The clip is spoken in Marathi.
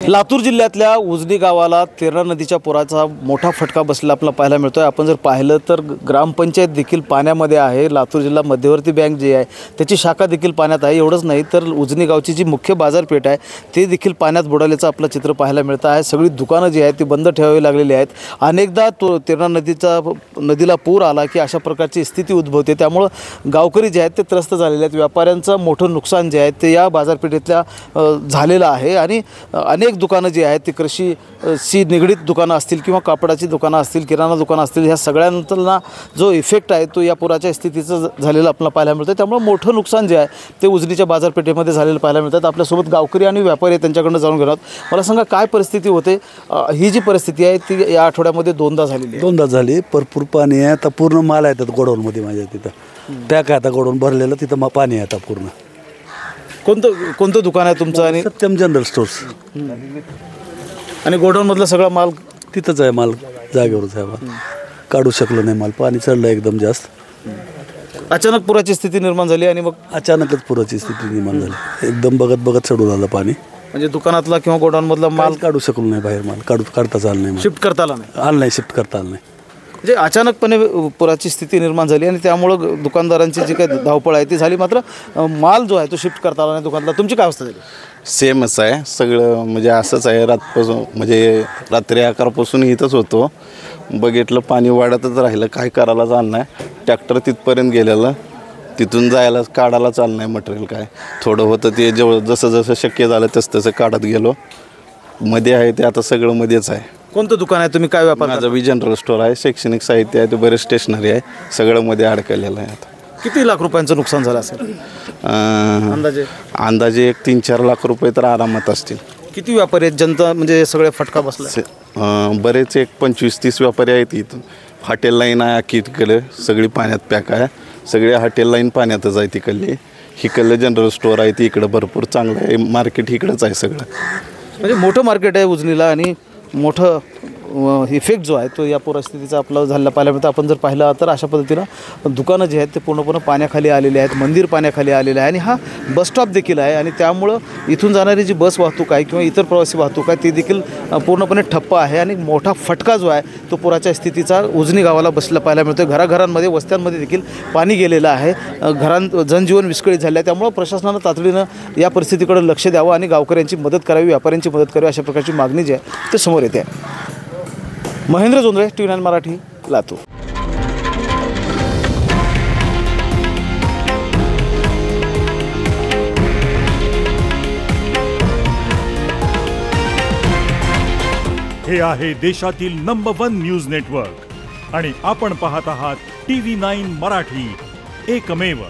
लातूर जिल्ह्यातल्या उजनी गावाला तेरणा नदीच्या पुराचा मोठा फटका बसलेला आपल्याला पाहायला मिळतोय। आपण जर पाहिलं तर ग्रामपंचायत देखील पाण्यामध्ये आहे। लातूर जिल्हा मध्यवर्ती बँक जी आहे त्याची शाखा देखील पाण्यात आहे। एवढंच नाही तर उजनी गावची जी मुख्य बाजारपेठ आहे ते देखील पाण्यात बुडाल्याचं आपलं चित्र पाहायला मिळतं आहे। सगळी दुकानं जी आहेत ती बंद ठेवावी लागलेली आहेत। अनेकदा तेरणा नदीला पूर आला की अशा प्रकारची स्थिती उद्भवते, त्यामुळे गावकरी जे आहेत ते त्रस्त झालेले आहेत। व्यापाऱ्यांचं मोठं नुकसान जे आहे ते या बाजारपेठेतल्या झालेलं आहे आणि अनेक दुकानं जी आहेत ती कृषीशी निगडीत दुकानं असतील किंवा कापडाची दुकानं असतील, किराणा दुकानं असतील, ह्या सगळ्यांना जो इफेक्ट आहे तो या पुराच्या स्थितीचं झालेलं आपल्याला पाहायला मिळतं। त्यामुळे मोठं नुकसान जे आहे ते उजनीच्या बाजारपेठेमध्ये झालेलं पाहायला मिळतं। आपल्यासोबत गावकरी आणि व्यापारी त्यांच्याकडून जाणून घेणार आहोत। मला सांगा काय परिस्थिती होते? ही जी परिस्थिती आहे ती या आठवड्यामध्ये दोनदा झाली। भरपूर पाणी आहे। आता पूर्ण माल आहे त्यात गोडाऊनमध्ये माझ्या तिथं पॅक आहे। आता गोडाऊन भरलेलं तिथं पाणी आहे आता पूर्ण। कोणतं दुकान आहे तुमचं? आणि सत्यम जनरल स्टोर्स आणि गोडाऊनमधला सगळा माल तिथंच आहे। माल जागेवरच आहे, काढू शकलो नाही माल, पाणी चढलं एकदम जास्त। अचानक पुराची स्थिती निर्माण झाली आणि मग अचानकच पुराची स्थिती निर्माण झाली। एकदम बघत चढून आलं पाणी। म्हणजे दुकानातला किंवा गोडाऊनमधला माल काढू शकलो नाही बाहेर, माल काढताच आलं नाही, शिफ्ट करता आलं नाही, शिफ्ट करता आलं नाही। म्हणजे अचानकपणे पुराची स्थिती निर्माण झाली आणि त्यामुळं दुकानदारांची जी काही धावपळ आहे ती झाली, मात्र माल जो आहे तो शिफ्ट करता आला नाही दुकानातला। तुमची काय अवस्था झाली? सेमच आहे सगळं, म्हणजे असंच आहे। रात्री 11पासून इथंच होतो, बघितलं पाणी वाढतच राहिलं, काय करायला चाललं नाही। ट्रॅक्टर तिथपर्यंत गेलेलं, तिथून जायला काढायला चाललं नाही मटेरियल। काय थोडं होतं ते जसं शक्य झालं तसं काढत गेलो। मध्ये आहे ते आता सगळं मध्येच आहे। कोणतं दुकान आहे? तुम्ही काय व्यापार? माझं बी जनरल स्टोर आहे, शैक्षणिक साहित्य आहे, ते बरेच स्टेशनरी आहे, सगळं मध्ये अडकलेलं आहे। आता किती लाख रुपयांचं नुकसान झालं असेल अंदाजे एक 3-4 लाख रुपये तर आरामात असतील। किती व्यापारी आहेत? जनता म्हणजे सगळे फटका बसला? बरेच एक 25-30 व्यापारी आहेत। इथून हॉटेल लाईन आहे अख्खी, तिकडे सगळी पाण्यात पॅक आहे। सगळे हॉटेल लाईन पाण्यातच आहे तिकडली। हिकडलं जनरल स्टोर आहे ती इकडं भरपूर चांगलं आहे, मार्केट इकडंच आहे सगळं। म्हणजे मोठं मार्केट आहे उजनीला आणि मोठं इफेक्ट जो आहे तो या परिस्थितीचा आपला झालेला पाहायला मिळतं। आपण जर पाहिलं तर अशा पद्धतीनं दुकानं जी आहेत ते पूर्णपणे पाण्याखाली आलेली आहेत, मंदिर पाण्याखाली आलेलं आहे आणि हा बसस्टॉप देखील आहे आणि त्यामुळं इथून जाणारी जी बस वाहतूक आहे किंवा इतर प्रवासी वाहतूक आहे ती देखील पूर्णपणे ठप्प आहे आणि मोठा फटका जो आहे तो पुराच्या स्थितीचा उजनी गावाला बसलेला पाहायला मिळतो। घराघरांमध्ये, वस्त्यांमध्ये देखील पाणी गेलेलं आहे, जनजीवन विस्कळीत झालं आहे। त्यामुळं प्रशासनानं तातडीनं या परिस्थितीकडे लक्ष द्यावं आणि गावकऱ्यांची मदत करावी, व्यापाऱ्यांची मदत करावी, अशा प्रकारची मागणी जी आहे ते समोर येते आहे। महेंद्र जोंधळे, TV9 मराठी, लातूर। हे आहे देशातील नंबर 1 न्यूज नेटवर्क आणि आपण पाहत आहात TV9 मराठी, एकमेव।